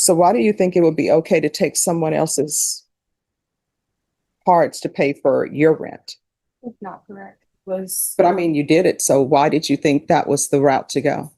So why do you think it would be okay to take someone else's cards to pay for your rent? It's not correct. Was But I mean, you did it. So why did you think that was the route to go?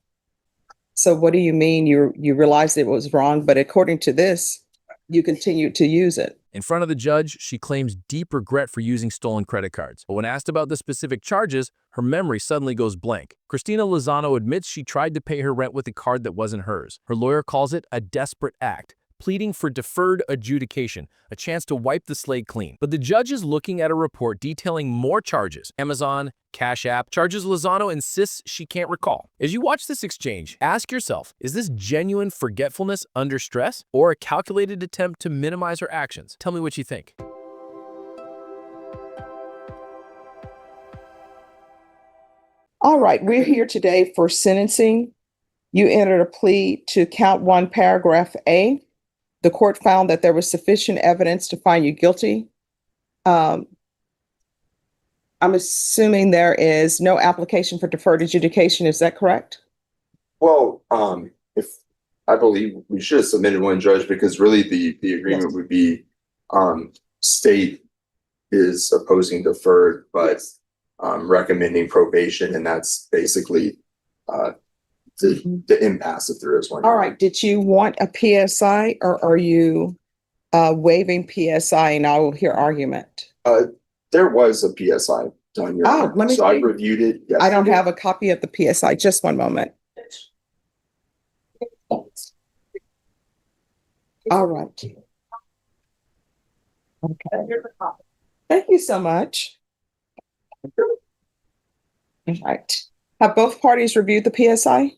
So what do you mean you realized it was wrong, but according to this, you continued to use it? In front of the judge, she claims deep regret for using stolen credit cards. But when asked about the specific charges, her memory suddenly goes blank. Christina Lazano admits she tried to pay her rent with a card that wasn't hers. Her lawyer calls it a desperate act, pleading for deferred adjudication, a chance to wipe the slate clean. But the judge is looking at a report detailing more charges. Amazon, Cash App, charges Lazano insists she can't recall. As you watch this exchange, ask yourself, is this genuine forgetfulness under stress or a calculated attempt to minimize her actions? Tell me what you think. All right, we're here today for sentencing. You entered a plea to count 1, paragraph A. The court found that there was sufficient evidence to find you guilty. I'm assuming there is no application for deferred adjudication. Is that correct? Well, if I believe we should have submitted one, Judge, because really the agreement would be state is opposing deferred, but recommending probation, and that's basically the impasse if there is one. All right. Did you want a PSI or are you waiving PSI and I will hear argument? There was a PSI done. Your Honor. Let me so see. I reviewed it. I don't have a copy of the PSI. Just one moment. All right. Okay. Thank you so much. All right. Have both parties reviewed the PSI?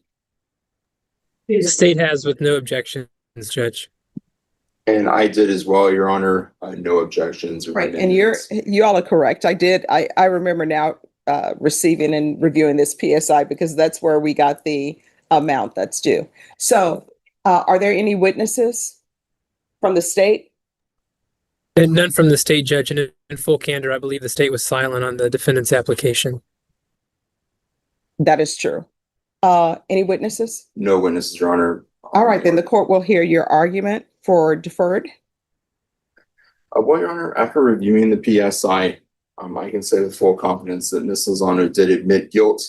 The state has, with no objections, Judge. And I did as well, Your Honor. No objections. Right. And you all are correct. I remember now receiving and reviewing this PSI because that's where we got the amount that's due. So are there any witnesses from the state? And none from the state, Judge. And in full candor, I believe the state was silent on the defendant's application. That is true. Any witnesses? No witnesses, Your Honor. All right, then the court will hear your argument for deferred. Well, Your Honor, after reviewing the PSI, I can say with full confidence that Ms. Lazano did admit guilt.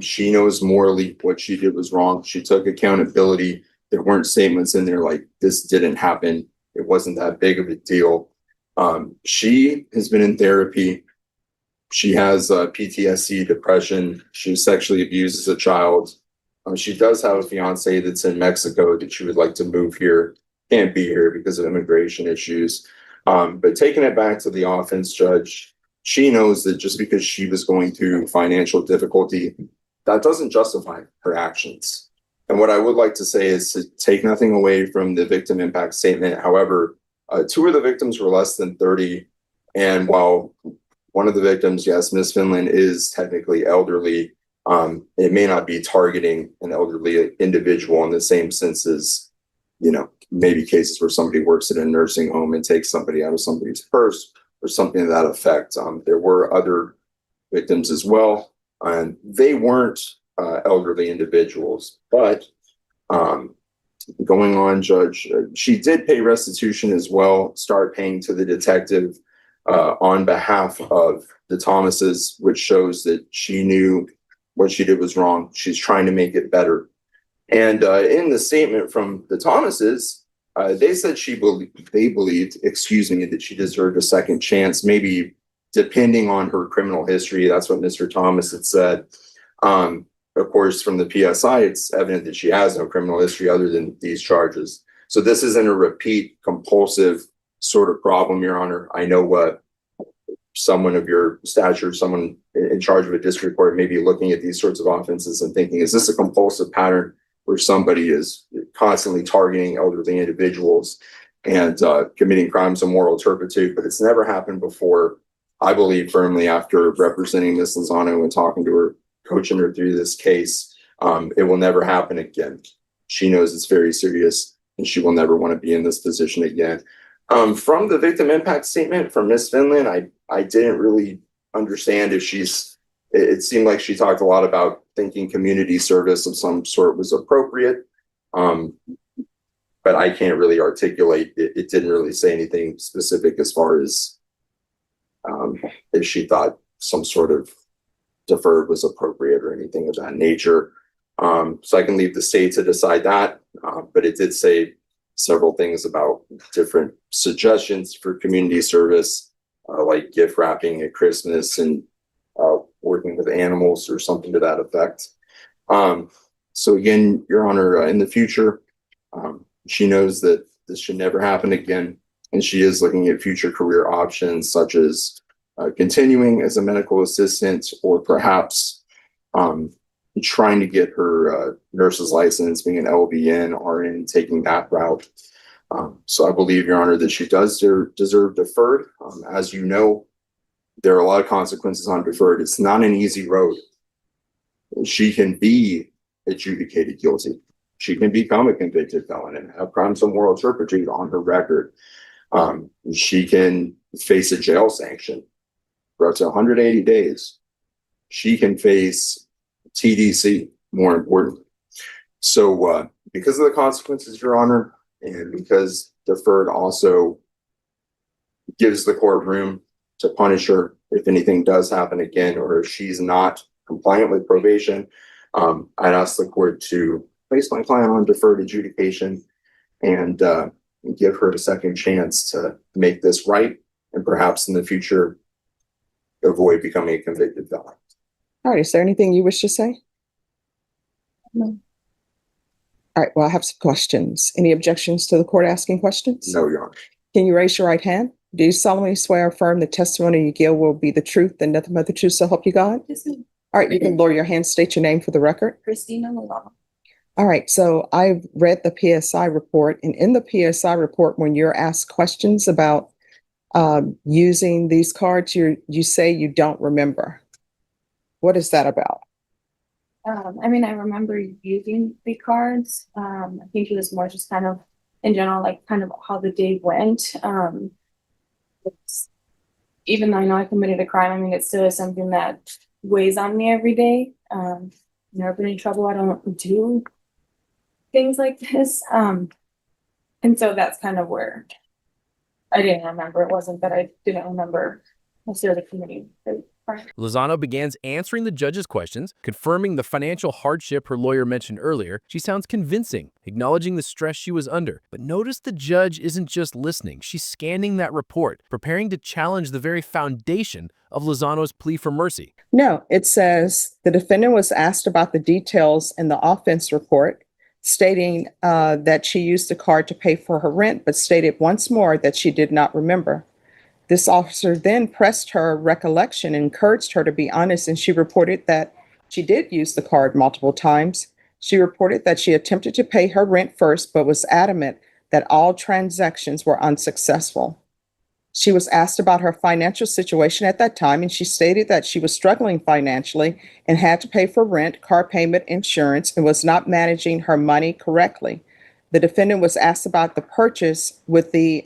She knows morally what she did was wrong. She took accountability. There weren't statements in there like this didn't happen. It wasn't that big of a deal. She has been in therapy. She has PTSD, depression. She was sexually abused as a child. She does have a fiance that's in Mexico that she would like to move here. Can't be here because of immigration issues. But taking it back to the offense, Judge, she knows that just because she was going through financial difficulty, that doesn't justify her actions. And what I would like to say is to take nothing away from the victim impact statement. However, 2 of the victims were less than 30. And while one of the victims, yes, Ms. Finland is technically elderly, it may not be targeting an elderly individual in the same sense as, maybe cases where somebody works at a nursing home and takes somebody out of somebody's purse or something to that effect. There were other victims as well, and they weren't elderly individuals. But going on, Judge, she did pay restitution as well, start paying to the detective on behalf of the Thomases, which shows that she knew what she did was wrong. She's trying to make it better. And in the statement from the Thomases, they said they believed, that she deserved a second chance, maybe depending on her criminal history. That's what Mr. Thomas had said. Of course, from the PSI, it's evident that she has no criminal history other than these charges. So this isn't a repeat compulsive sort of problem, Your Honor. I know what someone of your stature, someone in charge of a district court may be looking at these sorts of offenses and thinking, is this a compulsive pattern where somebody is constantly targeting elderly individuals and committing crimes of moral turpitude? But it's never happened before. I believe firmly, after representing Ms. Lazano and talking to her, coaching her through this case, it will never happen again. She knows it's very serious and she will never want to be in this position again. From the victim impact statement from Ms. Finland, I didn't really understand if it seemed like she talked a lot about thinking community service of some sort was appropriate. but I can't really articulate. It didn't really say anything specific as far as if she thought some sort of deferred was appropriate or anything of that nature. So I can leave the state to decide that, but it did say several things about different suggestions for community service, like gift wrapping at Christmas and working with animals or something to that effect. So again, Your Honor, in the future, she knows that this should never happen again, and she is looking at future career options such as continuing as a medical assistant, or perhaps trying to get her nurse's license, being an LVN, RN, taking that route. So I believe, Your Honor, that she does deserve deferred. As you know, there are a lot of consequences on deferred. It's not an easy road. She can be adjudicated guilty. She can become a convicted felon and have crimes of moral turpitude on her record. She can face a jail sanction for up to 180 days. She can face TDC, more importantly. So because of the consequences, Your Honor, and because deferred also gives the court room to punish her if anything does happen again, or if she's not compliant with probation, I'd ask the court to place my client on deferred adjudication and give her a second chance to make this right, and perhaps in the future avoid becoming a convicted felon. All right, is there anything you wish to say? No. All right, well, I have some questions. Any objections to the court asking questions? No, Your Honor. Can you raise your right hand? Do you solemnly swear or affirm the testimony you give will be the truth and nothing but the truth, so help you God? Yes, ma'am. All right, you can lower your hand, state your name for the record. Christina Lazano. All right, so I've read the PSI report, and in the PSI report, when you're asked questions about using these cards, you say you don't remember. What is that about? I mean, I remember using the cards. I think it was more just kind of in general, like kind of how the day went. Even though I know I committed a crime, I mean, it still is something that weighs on me every day. Never been in trouble. I don't do things like this. And so that's kind of where I didn't remember. It wasn't that I didn't remember necessarily committing the crime. Lazano begins answering the judge's questions, confirming the financial hardship her lawyer mentioned earlier. She sounds convincing, acknowledging the stress she was under. But notice the judge isn't just listening. She's scanning that report, preparing to challenge the very foundation of Lazano's plea for mercy. No, it says the defendant was asked about the details in the offense report, stating that she used the card to pay for her rent, but stated once more that she did not remember. This officer then pressed her recollection and encouraged her to be honest, and she reported that she did use the card multiple times. She reported that she attempted to pay her rent first, but was adamant that all transactions were unsuccessful. She was asked about her financial situation at that time, and she stated that she was struggling financially and had to pay for rent, car payment, insurance, and was not managing her money correctly. The defendant was asked about the purchase with the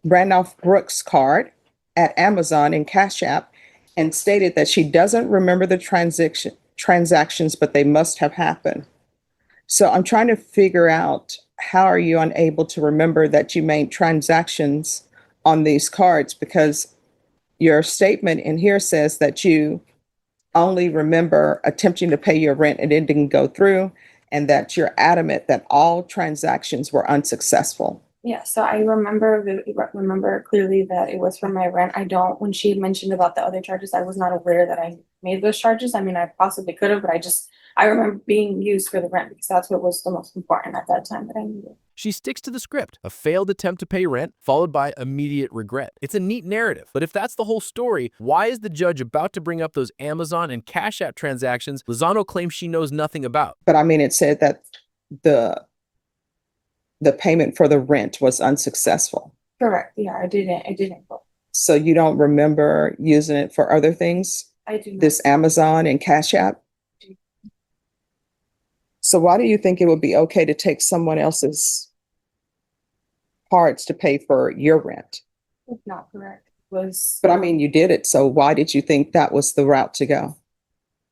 Randolph Brooks card at Amazon and Cash App, and stated that she doesn't remember the transactions, but they must have happened. So I'm trying to figure out, how are you unable to remember that you made transactions on these cards? Because your statement in here says that you only remember attempting to pay your rent and it didn't go through, and that you're adamant that all transactions were unsuccessful. Yeah, so I remember clearly that it was for my rent. When she mentioned about the other charges, I was not aware that I made those charges. I mean, I possibly could have, but I remember being used for the rent because that's what was the most important at that time that I needed. She sticks to the script, a failed attempt to pay rent, followed by immediate regret. It's a neat narrative, but if that's the whole story, why is the judge about to bring up those Amazon and Cash App transactions Lazano claims she knows nothing about? But I mean, it said that the payment for the rent was unsuccessful. Correct. Yeah, I didn't go. So you don't remember using it for other things? I do not. This Amazon and Cash App? So why do you think it would be okay to take someone else's cards to pay for your rent? It's not correct. But I mean, you did it. So why did you think that was the route to go?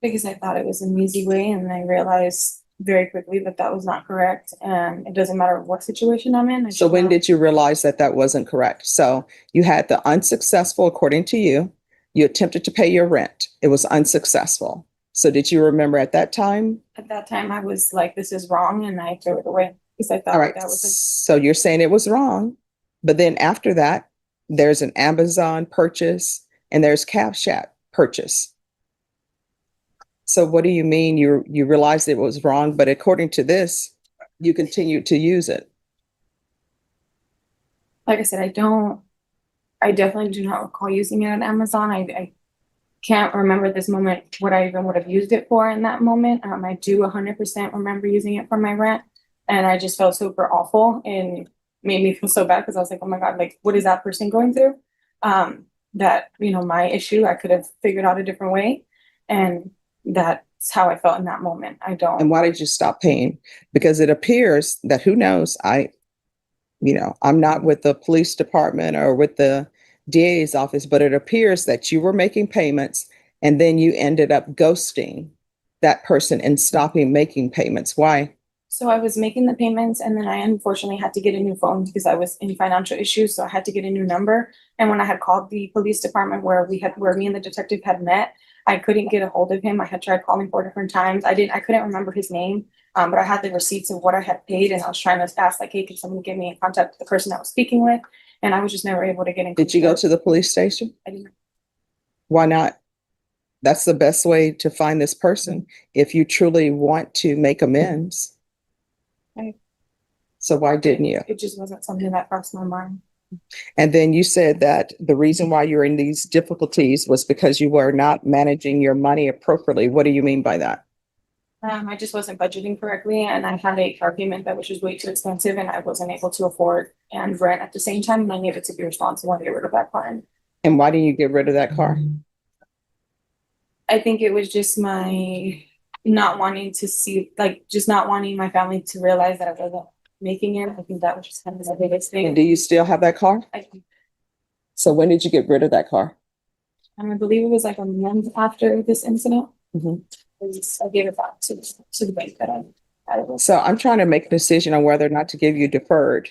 Because I thought it was an easy way, and I realized very quickly that that was not correct, and it doesn't matter what situation I'm in. I So should when know. did you realize that that wasn't correct? So you had the unsuccessful, according to you, you attempted to pay your rent. It was unsuccessful. So did you remember at that time? At that time, I was like, "This is wrong," and I threw it away because I thought All right. that was So you're saying it was wrong, but then after that, there's an Amazon purchase and there's Cash App purchase. So what do you mean you realized it was wrong, but according to this, you continued to use it? like I said, I definitely do not recall using it on Amazon. I can't remember at this moment what I even would have used it for in that moment. I do 100% remember using it for my rent, and I just felt super awful and made me feel so bad because I was like, oh my God, like, what is that person going through? That, my issue, I could have figured out a different way. And that's how I felt in that moment. I And don't, why did you stop paying? Because it appears that who knows, I'm not with the police department or with the DA's office, but it appears that you were making payments and then you ended up ghosting that person and stopping making payments. Why? so I was making the payments, and then I unfortunately had to get a new phone because I was in financial issues. So I had to get a new number. And when I had called the police department where me and the detective had met, I couldn't get a hold of him. I had tried calling 4 different times. I couldn't remember his name. But I had the receipts of what I had paid, and I was trying to ask, like, hey, could someone get me in contact with the person I was speaking with? And I was just never able to get in Did you go contact. to the police station? I didn't. Why not? That's the best way to find this person if you truly want to make amends. Right. So why didn't you? It just wasn't something that crossed my mind. And then you said that the reason why you're in these difficulties was because you were not managing your money appropriately. What do you mean by that? I just wasn't budgeting correctly, and I had a car payment that was just way too expensive, and I wasn't able to afford and rent at the same time. And I needed to be responsible and get rid of that car. And why didn't you get rid of that car? I think it was just my not wanting to see, like, just not wanting my family to realize that I wasn't making it. I think that was just kind of the biggest And thing. do you still have that car? So when did you get rid of that car? I believe it was like a month after this incident. Mhm. I gave it back to the bank that I had it with. So I'm trying to make a decision on whether or not to give you deferred.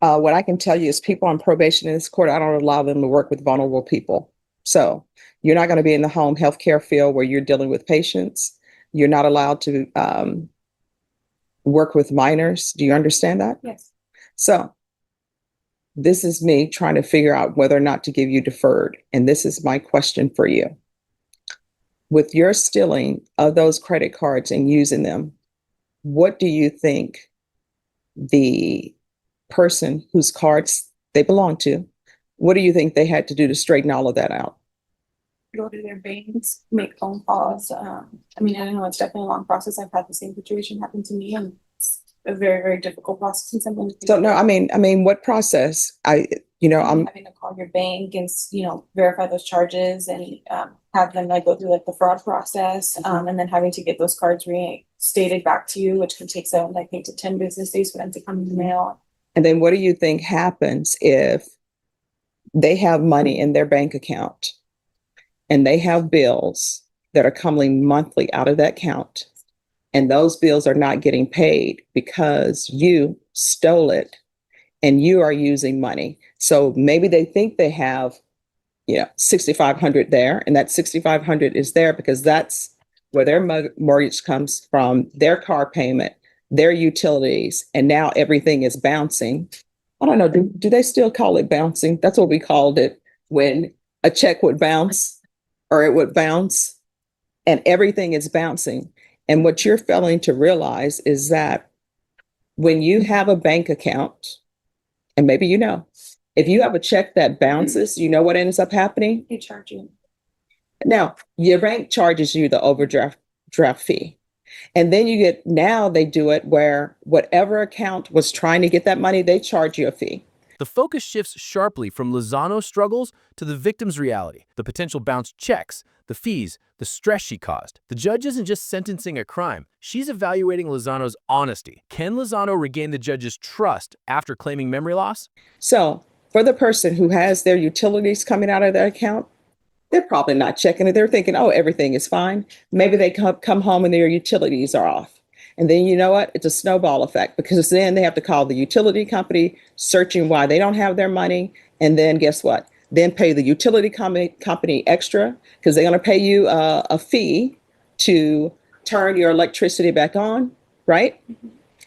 What I can tell you is people on probation in this court, I don't allow them to work with vulnerable people. So you're not going to be in the home healthcare field where you're dealing with patients. You're not allowed to work with minors. Do you understand that? Yes. So this is me trying to figure out whether or not to give you deferred. And this is my question for you. With your stealing of those credit cards and using them, what do you think the person whose cards they belong to, what do you think they had to do to straighten all of that out? Go to their banks, make phone calls. I know it's definitely a long process. I've had the same situation happen to me, and it's a very, very difficult process. And something. So no, I mean, what process? I'm having to call your bank and verify those charges and have them like go through like the fraud process, and then having to get those cards reinstated back to you, which can take 7, I think, to 10 business days for them to come in the mail. And then what do you think happens if they have money in their bank account and they have bills that are coming monthly out of that account, and those bills are not getting paid because you stole it and you are using money? So maybe they think they have, 6,500 there, and that 6,500 is there because that's where their mortgage comes from, their car payment, their utilities, and now everything is bouncing. I don't know, do they still call it bouncing? That's what we called it when a check would bounce or it would bounce and everything is bouncing. And what you're failing to realize is that when you have a bank account, and maybe if you have a check that bounces, you know what ends up happening? They charge you. Now, your bank charges you the overdraft fee. And then now they do it where whatever account was trying to get that money, they charge you a fee. The focus shifts sharply from Lazano's struggles to the victim's reality, the potential bounced checks, the fees, the stress she caused. The judge isn't just sentencing a crime, she's evaluating Lazano's honesty. Can Lazano regain the judge's trust after claiming memory loss? So for the person who has their utilities coming out of their account, they're probably not checking it. They're thinking, oh, everything is fine. Maybe they come home and their utilities are off. And then you know what? It's a snowball effect because then they have to call the utility company searching why they don't have their money. And then guess what? Then pay the utility company extra because they're going to pay you a fee to turn your electricity back on, right?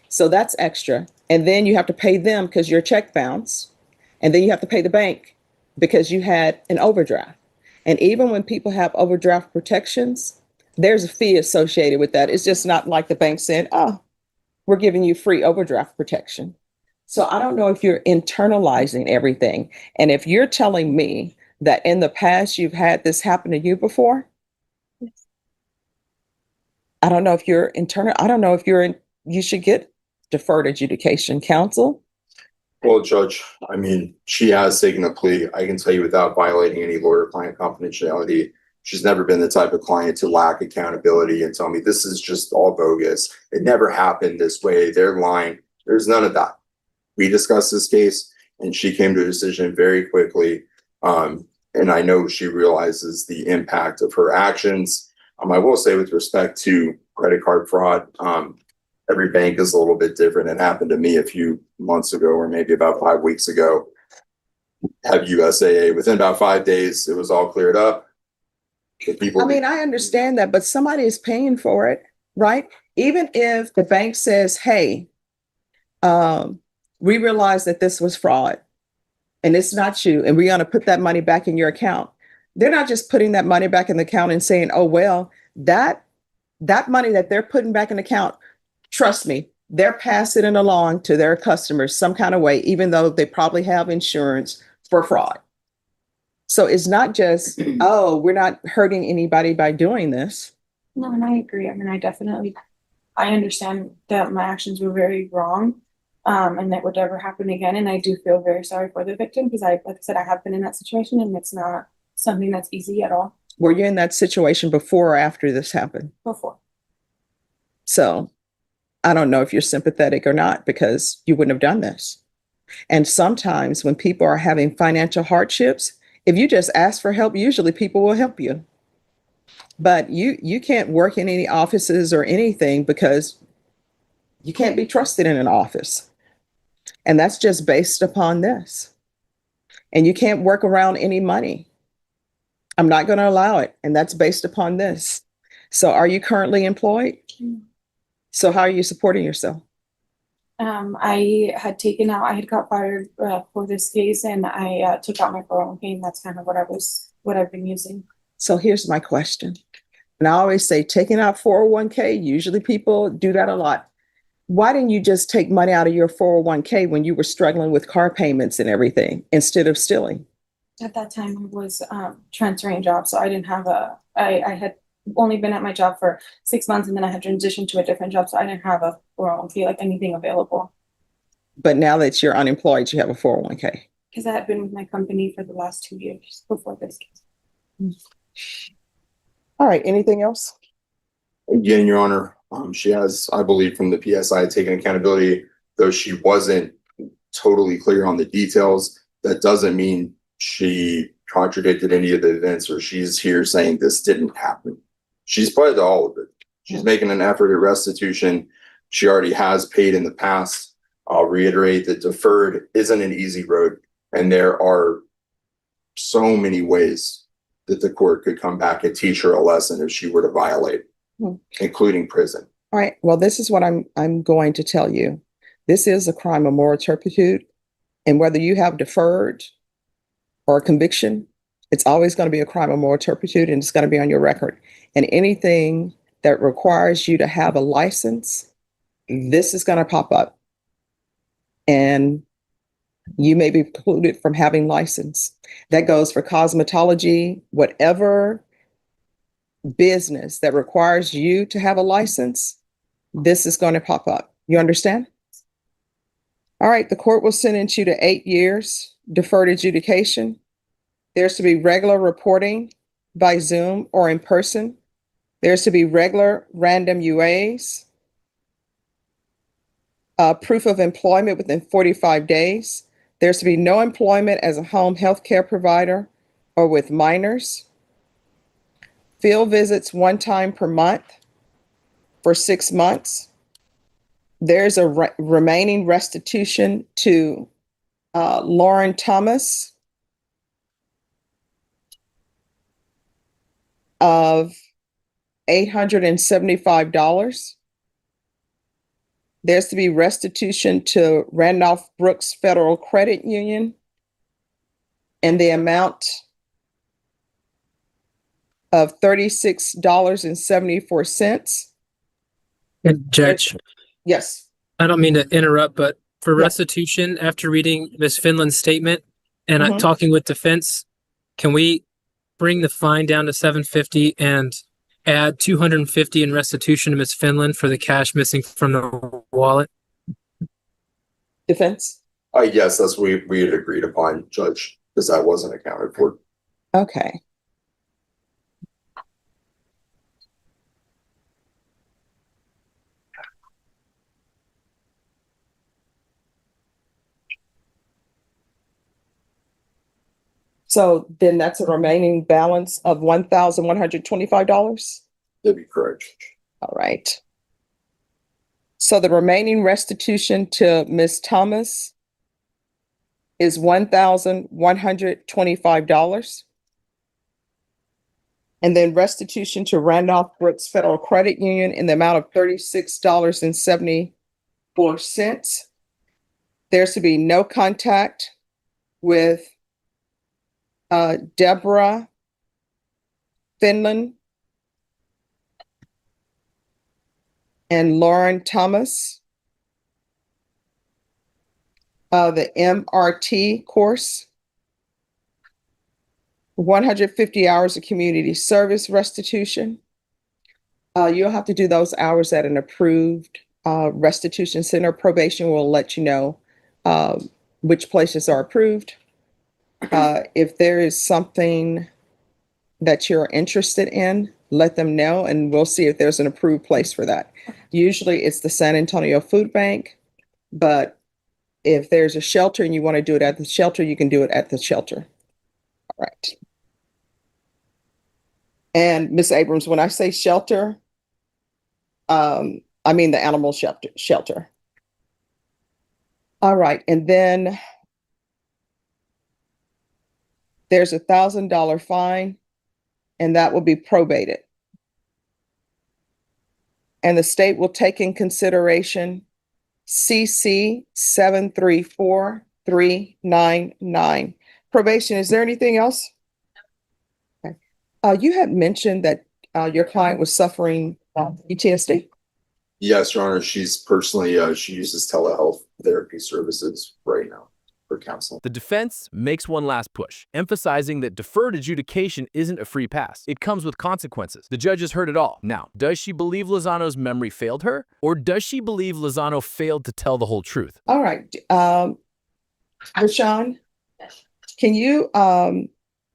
So that's extra. And then you have to pay them because your check bounced. And then you have to pay the bank because you had an overdraft. And even when people have overdraft protections, there's a fee associated with that. It's just not like the bank saying, oh, we're giving you free overdraft protection. So I don't know if you're internalizing everything. And if you're telling me that in the past you've had this happen to you before, I don't know if you're internal. I don't know if you should get deferred adjudication counsel. Well, Judge, I mean, she has taken a plea. I can tell you without violating any lawyer-client confidentiality, she's never been the type of client to lack accountability and tell me this is just all bogus. It never happened this way. They're lying. There's none of that. We discussed this case and she came to a decision very quickly. And I know she realizes the impact of her actions. I will say with respect to credit card fraud, every bank is a little bit different. It happened to me a few months ago, or maybe about 5 weeks ago. Have USAA within about 5 days, it was all cleared up. I mean, I understand that, but somebody is paying for it, right? Even if the bank says, hey, we realize that this was fraud and it's not you, and we're going to put that money back in your account. They're not just putting that money back in the account and saying, oh, well, that money that they're putting back in the account, trust me, they're passing it along to their customers some kind of way, even though they probably have insurance for fraud. So it's not just, oh, we're not hurting anybody by doing this. No, and I agree. I mean, I understand that my actions were very wrong, and that would never happen again. And I do feel very sorry for the victim because like I said, I have been in that situation and it's not something that's easy at all. Were you in that situation before or after this happened? Before. So I don't know if you're sympathetic or not because you wouldn't have done this. And sometimes when people are having financial hardships, if you just ask for help, usually people will help you. But you can't work in any offices or anything because you can't be trusted in an office. And that's just based upon this. And you can't work around any money. I'm not going to allow it. And that's based upon this. So are you currently employed? So how are you supporting yourself? I had got fired for this case, and I took out my 401k, and that's kind of what I've been using. So here's my question. And I always say taking out 401k, usually people do that a lot. Why didn't you just take money out of your 401k when you were struggling with car payments and everything instead of stealing? At that time, I was transferring jobs, so I didn't have I had only been at my job for 6 months, and then I had transitioned to a different job, so I didn't have a 401k, like anything available. But now that you're unemployed, you have a 401k. Because I had been with my company for the last 2 years before this case. All right, anything else? Again, Your Honor, she has, I believe, from the PSI taken accountability, though she wasn't totally clear on the details. That doesn't mean she contradicted any of the events or she's here saying this didn't happen. She's pled to all of it. She's making an effort at restitution. She already has paid in the past. I'll reiterate that deferred isn't an easy road. And there are so many ways that the court could come back and teach her a lesson if she were to violate, including prison. All right. Well, this is what I'm going to tell you. This is a crime of moral turpitude. And whether you have deferred or a conviction, it's always going to be a crime of moral turpitude, and it's going to be on your record. And anything that requires you to have a license, this is going to pop up. And you may be precluded from having license. That goes for cosmetology, whatever business that requires you to have a license, this is going to pop up. You understand? All right, the court will sentence you to 8 years, deferred adjudication. There's to be regular reporting by Zoom or in person. There's to be regular random UAs. Proof of employment within 45 days. There's to be no employment as a home health care provider or with minors. Field visits 1 time per month for 6 months. There's a remaining restitution to Lauren Thomas of $875. There's to be restitution to Randolph Brooks Federal Credit Union in the amount of $36.74. And Judge, Yes. I don't mean to interrupt, but for Yeah. restitution, after reading Ms. Finland's statement and Mhm. talking with defense, can we bring the fine down to $750 and add $250 in restitution to Ms. Finland for the cash missing from the wallet? Defense? Yes, that's what we had agreed upon, Judge, because that wasn't accounted for. Okay. So then that's a remaining balance of $1,125? That'd be correct. All right. So the remaining restitution to Ms. Thomas is $1,125. And then restitution to Randolph Brooks Federal Credit Union in the amount of $36.74. There's to be no contact with Deborah Finland and Lauren Thomas. The MRT course. 150 hours of community service restitution. You'll have to do those hours at an approved restitution center. Probation will let you know which places are approved. If there is something that you're interested in, let them know and we'll see if there's an approved place for that. Usually it's the San Antonio Food Bank, but if there's a shelter and you want to do it at the shelter, you can do it at the shelter. All right. And Ms. Abrams, when I say shelter, I mean the animal shelter. All right, and then there's a $1,000 fine, and that will be probated. And the state will take in consideration CC 734399. Probation, is there anything else? Okay. You had mentioned that your client was suffering PTSD. Yes, Your Honor, she's personally, she uses telehealth therapy services right now for counseling. The defense makes one last push, emphasizing that deferred adjudication isn't a free pass. It comes with consequences. The judge has heard it all. Now, does she believe Lazano's memory failed her, or does she believe Lazano failed to tell the whole truth? All right. Rashawn, can you, out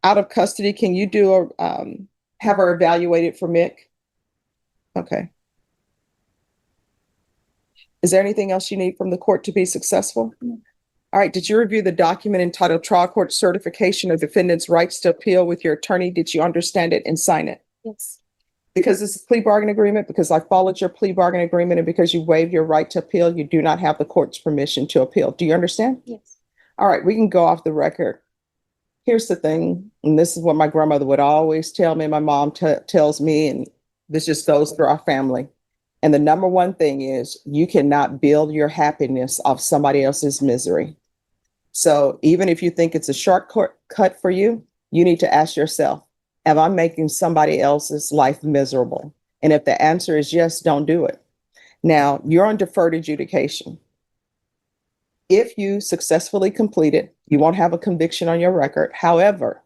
of custody, can you do have her evaluated for Mick? Okay. Is there anything else you need from the court to be successful? No. All right. Did you review the document entitled Trial Court Certification of Defendant's Rights to Appeal with your attorney? Did you understand it and sign it? Yes. Because it's a plea bargain agreement, because I followed your plea bargain agreement, and because you waived your right to appeal, you do not have the court's permission to appeal. Do you understand? Yes. All right. We can go off the record. Here's the thing, and this is what my grandmother would always tell me, my mom tells me, and this just goes through our family. And the number one thing is you cannot build your happiness off somebody else's misery. So even if you think it's a shortcut for you, you need to ask yourself, am I making somebody else's life miserable? And if the answer is yes, don't do it. Now, you're on deferred adjudication. If you successfully complete it, you won't have a conviction on your record. However,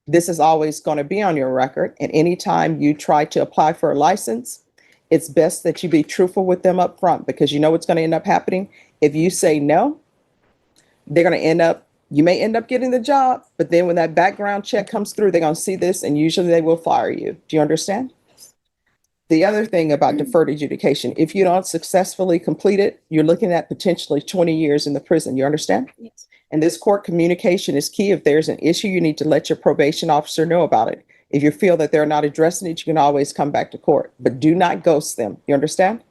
this is always going to be on your record. And anytime you try to apply for a license, it's best that you be truthful with them up front, because you know what's going to end up happening. If you say no, they're going to you may end up getting the job, but then when that background check comes through, they're going to see this and usually they will fire you. Do you understand? The other thing about deferred adjudication, if you don't successfully complete it, you're looking at potentially 20 years in the prison. You understand? Yes. And this court communication is key. If there's an issue, you need to let your probation officer know about it. If you feel that they're not addressing it, you can always come back to court, but do not ghost them. You understand?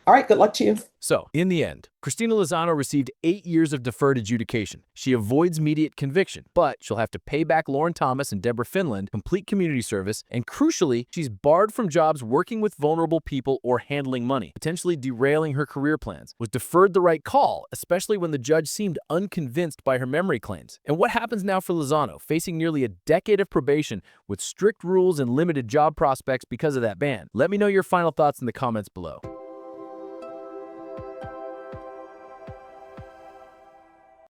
All right, good luck to you. So, in the end, Christina Lazano received 8 years of deferred adjudication. She avoids immediate conviction, but she'll have to pay back Lauren Thomas and Deborah Finland, complete community service, and crucially, she's barred from jobs working with vulnerable people or handling money, potentially derailing her career plans. Was deferred the right call, especially when the judge seemed unconvinced by her memory claims? And what happens now for Lazano, facing nearly a decade of probation with strict rules and limited job prospects because of that ban? Let me know your final thoughts in the comments below.